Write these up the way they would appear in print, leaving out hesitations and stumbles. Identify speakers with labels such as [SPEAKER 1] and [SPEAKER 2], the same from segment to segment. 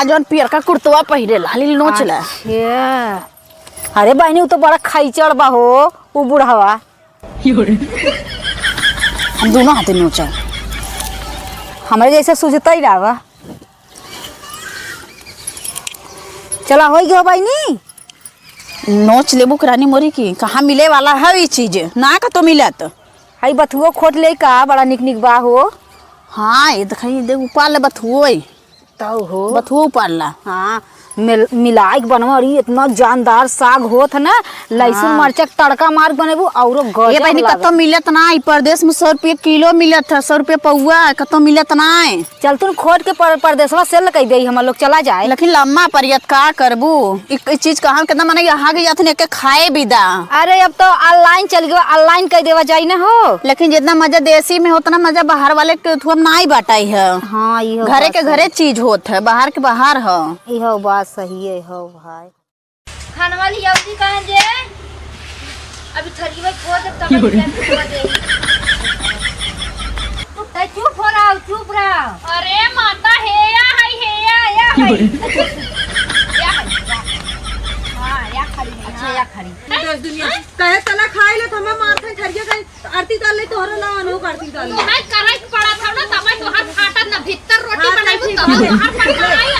[SPEAKER 1] आज जौन पियरका कुर्तवा पहिरे लाली नोच ला।
[SPEAKER 2] अरे बहनी वो तो बड़ा खैचड़ बा हो वो बुढ़ावा।
[SPEAKER 1] हम दोनों हाथे नोचा
[SPEAKER 2] हमारे जैसे सुझता ही रहा। चला हो गया बहनी
[SPEAKER 1] नोच लेबू रानी मोरी की कहाँ मिले वाला है ये चीज ना का तो मिलत।
[SPEAKER 2] हई बथुओ खोट ले का बड़ा निक निक बा हो।
[SPEAKER 1] हाँ ये देखी देख उपार ले बथुओ
[SPEAKER 2] तो हो
[SPEAKER 1] बथुओ उपार ला।
[SPEAKER 2] हाँ मिलाई के बनवा रही इतना जानदार साग होत है ना। लहसुन मरचा तड़का मार बनेबू और
[SPEAKER 1] ये बहनी कतो मिलत ना प्रदेश में 100 रुपये किलो मिलत है 100 रुपये पौआ कतो मिलत ना।
[SPEAKER 2] चल तू खोट के परदेशवा सेल कह दे हम लोग चला जाए।
[SPEAKER 1] लेकिन लम्मा परियत का करबू एक चीज कहाँ कितना मने यहाँ के जाते के खाए बिदा।
[SPEAKER 2] अरे अब तो ऑनलाइन चल गया ऑनलाइन कह देवा जाए ना हो।
[SPEAKER 1] लेकिन जितना मजा देसी में होता ना मजा बाहर वाले के थुआ ना ही बाटाई है।
[SPEAKER 2] हाँ
[SPEAKER 1] घरे के घरे चीज होत है बाहर के बाहर है।
[SPEAKER 2] इहो बात सही है हो भाई।
[SPEAKER 3] खाने वाली यौदी कहाँ जे अभी थरी में खो दे तब दे तू चुप हो रहा चुप रहा। अरे माता है या हां या खड़ी अच्छा या खड़ी
[SPEAKER 4] देश दुनिया कहे तला खाई ले हमें मारथे थरिया कहीं आरती डाल ले तोहरा ना अनु आरती डाल ले
[SPEAKER 3] है करे पड़ा था ना तब तो हाथ फाटा ना भीतर रोटी बनाई तो हाथ फाटा नहीं आ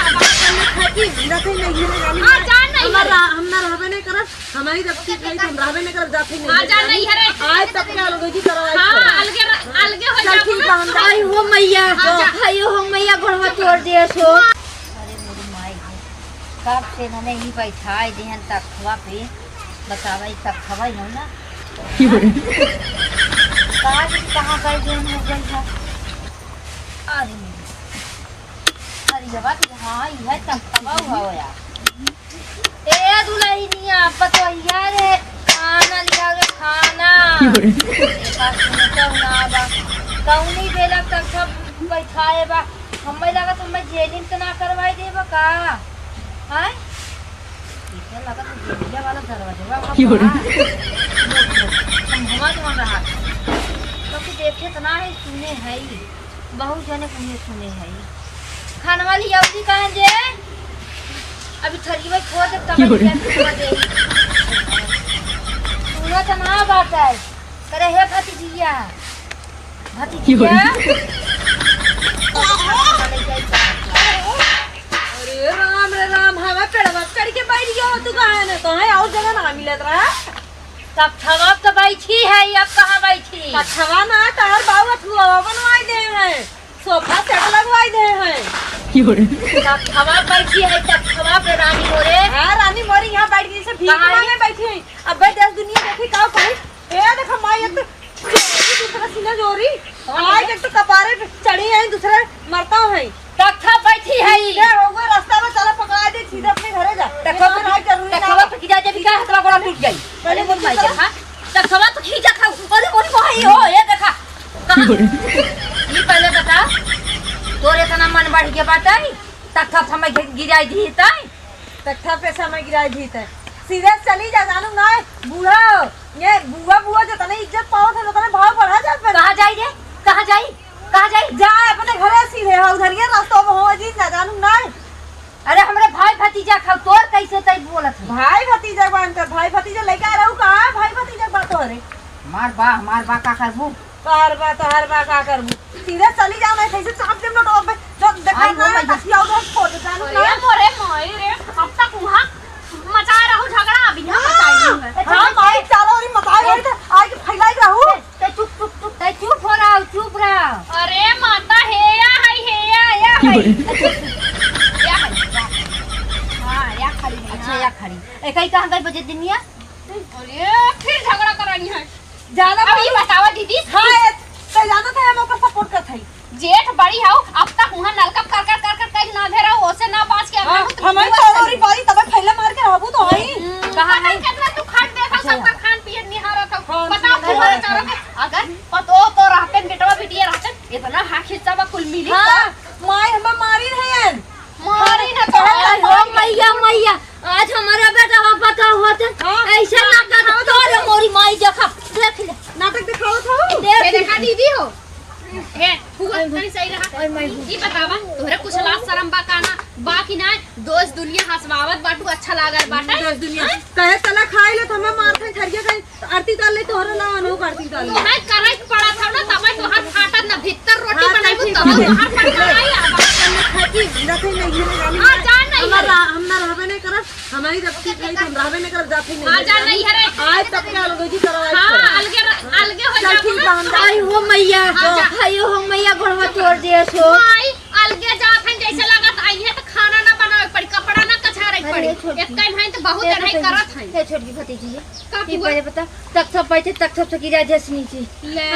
[SPEAKER 4] खाती रखे नहीं है
[SPEAKER 3] हां जान नहीं
[SPEAKER 4] हम ना रहबे नहीं करब हमारी रखती खाई हम रहबे नहीं करब जाते नहीं
[SPEAKER 3] हां जान नहीं है
[SPEAKER 4] आज तक के अलग जी करवाई।
[SPEAKER 3] हां अलगे हो जाओ।
[SPEAKER 4] आई हो मैया आई हो मैया घरवा तोड़ दे सो।
[SPEAKER 3] अरे मेरी माई कब से मैंने ही बैठाई देहन तक खवा पे बतावाई तक खवाई हो ना कहाँ गए देहन हो गई है। अरे बात हाँ यह तक खवा हुआ यार ए दुल्हनिया पतोहिया रे खाना लिया रे खाना कौनी बेला तक सब बैठाए बा हमें लगा तुम जेलिंग तो ना करवाई देबा का हैं इसे लगा तो जेलिया वाला दरवाजा हम घुमा रहा क्योंकि देखे तो ना है सुने है बहुत जने कुने सुने है। खाने वाली यौदी कहाँ जे अभी थरी में खो दे तब दे सुना तो ना बात है करे हे भतीजिया
[SPEAKER 4] अरे राम हमें पेड़वा चढ़ के बैठ गया तू कहां है तो है और जगह ना मिलत रहा।
[SPEAKER 3] तब थवा तो बैठी है अब कहाँ बैठी
[SPEAKER 4] थवा ना तार बाबू थुआ बनवाई दे हैं सोफा सेट लगवाई दे हैं।
[SPEAKER 3] तब थवा बैठी है तब थवा पे रानी मोरे
[SPEAKER 4] हां रानी मोरी यहां बैठ गई से भीख मांगने बैठी है। अब भाई देश दुनिया देखी का कहीं ए देखो माई तो दूसरा सीना जोरी आज तक तो कपारे चढ़ी है दूसरा मरता है
[SPEAKER 3] तब थवा बैठी है
[SPEAKER 4] इधर हो गए रास्ता में चला पकड़ा दे सीधे अपने घरे जा
[SPEAKER 3] तब
[SPEAKER 4] राज जरूरी ना
[SPEAKER 3] थवा पे किया जे बिका हथवा गोड़ा टूट गई
[SPEAKER 4] पहले बोल माई
[SPEAKER 3] हां तब थवा तो खींचा खा अरे मोरी भाई हो ये देखा कहां ये पहले बता तोरे तना मन बढ़ गया बात है तक थप समय गिराई दी तई
[SPEAKER 4] तख्ता पे समय गिराई दी है सीधे चली जा जानू ना बूढ़ा ये बुआ जो तने इज्जत पाओ था तने भाव बढ़ा जा पे
[SPEAKER 3] कहां जाई रे कहां जाई
[SPEAKER 4] जा अपने घरे सीधे हो उधर ये रास्ता में हो जी ना जानू ना।
[SPEAKER 3] अरे हमरे भाई भतीजा खा तोर कैसे तई बोलत है
[SPEAKER 4] भाई भतीजा बांध कर भाई भतीजा लेके आ रहू कहां भाई भतीजा बात हो रे
[SPEAKER 3] मार बा का करबू
[SPEAKER 4] हर बार का करबू सीधे चली जाओ मैं कैसे चाप दे लो टॉप पे जो देखा ना तसिया उधर फोड़ जानू ना।
[SPEAKER 3] अरे मोरे माई रे अब तक वहां मचा रहू झगड़ा अभी ना बताई है
[SPEAKER 4] हां माई चलो रे मताई रही थे आज फैलाई रहू
[SPEAKER 3] ते चुप हो रहा अरे माता है या हां या खड़ी अच्छा या खड़ी ए कई कहां गई बजे दुनिया अरे फिर झगड़ा करानी है
[SPEAKER 4] जाना
[SPEAKER 3] अब ये बतावा दीदी
[SPEAKER 4] हां ते जाना था हम ओकर सपोर्ट कर थई
[SPEAKER 3] जेठ बड़ी हाउ अब तक वहां नलका कर कहीं ना घेरा ओसे ना बाज के
[SPEAKER 4] हमें तो और बारी तब फैला मार के रहबू तो हई
[SPEAKER 3] कहां है कितना तू खाट देखा सबका खान पिए निहारा था बताओ तुम्हारे चारों के अगर पतो तो रहते बेटवा बिटिया रहते इतना हाथ खिंचावा कुल मिली
[SPEAKER 4] हां माई हमें मारी है
[SPEAKER 3] मारी ना तो मैया आज हमारा बेटा पता होते ऐसा नाटक तोरे मोरी माई देखा देख ले
[SPEAKER 4] नाटक दिखाओ था
[SPEAKER 3] देखा दीदी हो
[SPEAKER 5] हे फुआ तनी सही रहा ई बतावा तोहरे कुछ लाज शरम बा काना बाकी ना दोस्त दुनिया हंसवावत बाटू अच्छा लागल बाटे
[SPEAKER 4] दोस्त दुनिया कहे चला खाई ले तो हमें मार खाई खरिया खाई आरती डाल ले तोहरा ला अनु आरती डाल ले
[SPEAKER 5] मैं करे पड़ा था ना तब तो हाथ फाटत ना भीतर रोटी बनाई तब तो हाथ फाटत आई
[SPEAKER 4] खाती रखे नहीं गिरे
[SPEAKER 5] आ जान नहीं
[SPEAKER 4] हम ना रहबे नहीं करब हमारी रखती खाई हम रहबे नहीं करब जाती नहीं
[SPEAKER 5] आ जान नहीं है
[SPEAKER 4] आज तक क्या लोग जी करो
[SPEAKER 5] हां अलगे हो जा
[SPEAKER 2] आई हो मैया आयो हो मैया गोड़वा तोड़ दिए सो
[SPEAKER 5] आई अलगे जात हैं जैसे लागत आई है तो खाना ना बनावे पड़ी कपड़ा ना कछारे पड़ी एक टाइम है तो बहुत नहीं करत है
[SPEAKER 2] ये छोटी भतीजी
[SPEAKER 5] का
[SPEAKER 2] ये पहले पता तक सब बैठे तक सब गिरा जैसे नीचे
[SPEAKER 5] ले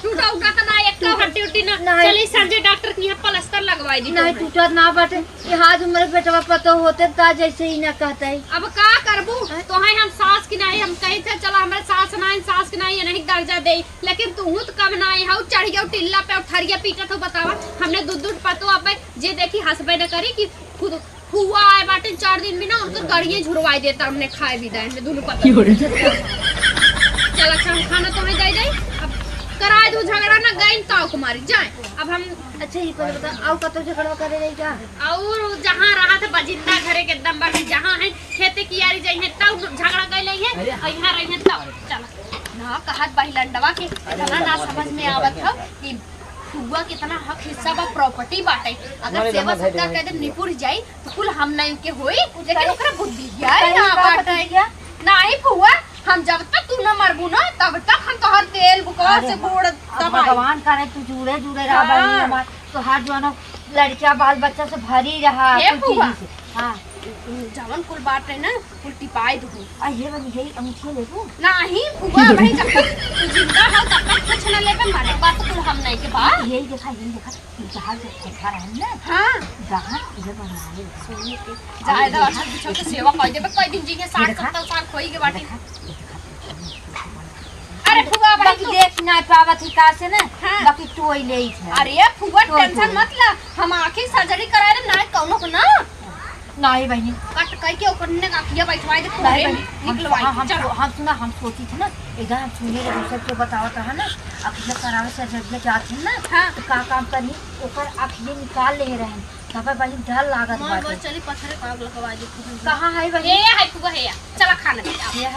[SPEAKER 5] टूटा उटा तो ना एक का हड्डी उट्टी ना चली संजय डॉक्टर के यहाँ प्लास्टर लगवाई दी
[SPEAKER 2] नहीं टूटा ना बाटे ये हाथ मेरे पेटवा पतो होते ता जैसे ही ना कहता है
[SPEAKER 5] अब का करबू तो है हम सास की नहीं हम कहे थे चला हमारे सास की नहीं नहीं दर्जा दे लेकिन तू तो कब नहीं हाउ चढ़ गया टिल्ला पे उठरिया पीटा तो बतावा हमने दूध पतो अब जे देखी हंसबे न करी कि खुद हुआ है बाटे 4 दिन भी ना उनको गड़िए झुरवाई देता हमने खाए भी दाए दोनों पता चल अच्छा खाना तो दे दे अब कराए दो झगड़ा ना गई ताऊ कुमारी जाए अब हम
[SPEAKER 2] अच्छा ये पहले बता आओ कतो झगड़ा करे रही क्या
[SPEAKER 5] और जहाँ रहा था बजिंदा घरे के एकदम बाकी जहाँ है खेते की यारी जाई है तब झगड़ा गई लई है यहाँ रही है तब चल ना कहत बाही लंडवा के इतना ना समझ में आवत है कि हुआ कितना हक हिस्सा बा प्रॉपर्टी बाटे अगर सेवा सत्कार के दिन निपुर जाई तो कुल हम नहीं के होई लेकिन ओकरा बुद्धि है ना बाटे नहीं फुआ हम जब तक तू न मरबू ना तब तक हम तोहर तेल बुकार से गोड़ दबाई
[SPEAKER 2] भगवान करे तू जुड़े जुड़े रहा बहनी हमार तो हर जो लड़कियां बाल बच्चा से भरी रहा
[SPEAKER 5] ये
[SPEAKER 2] कुछ
[SPEAKER 5] फुआ।
[SPEAKER 2] चीज़ से। हाँ
[SPEAKER 5] जवन कुल बात है ना कुल टिपाई दू
[SPEAKER 2] ये बनी यही अंगूठी ले लूं
[SPEAKER 5] नहीं फुआ भाई जब तक तू जिंदा हो तब तक कुछ न लेबे मारे बात तो कुल हम नहीं के बात
[SPEAKER 2] यही देखा जहाँ से देखा रहे ना
[SPEAKER 5] हां
[SPEAKER 2] जहाँ ये बना ले
[SPEAKER 5] सोनी के जायदा अच्छा बिछो के सेवा कर देबे कई दिन जी के 60-70 साल खोई के बाटी अरे फुआ भाई
[SPEAKER 2] बाकी देख ना पावत ही का से ना
[SPEAKER 5] हाँ।
[SPEAKER 2] बाकी टोई ले है
[SPEAKER 5] अरे फुआ
[SPEAKER 2] टोई
[SPEAKER 5] टेंशन मत ला हम आंखें सर्जरी कराए रे ना कौनो को ना
[SPEAKER 2] नहीं बहनी
[SPEAKER 5] कट कई के ओकर ने आंखिया बैठवाई दे
[SPEAKER 2] नहीं
[SPEAKER 5] पूरे
[SPEAKER 2] बहनी
[SPEAKER 5] निकलवाई चलो
[SPEAKER 2] हम सुना हम सोची थी ना इधर हम सुने रे दूसरे को बतावत है ना अखिया करावे से जब जात है ना
[SPEAKER 5] हाँ।
[SPEAKER 2] तो का काम करनी ओकर अखिया निकाल ले रहे तब बहनी डर लागत
[SPEAKER 5] मोर
[SPEAKER 2] बाटे
[SPEAKER 5] चली पत्थर काग लगवा दे
[SPEAKER 2] कहां है बहनी
[SPEAKER 5] ये है फुआ है चला खाना
[SPEAKER 2] ये है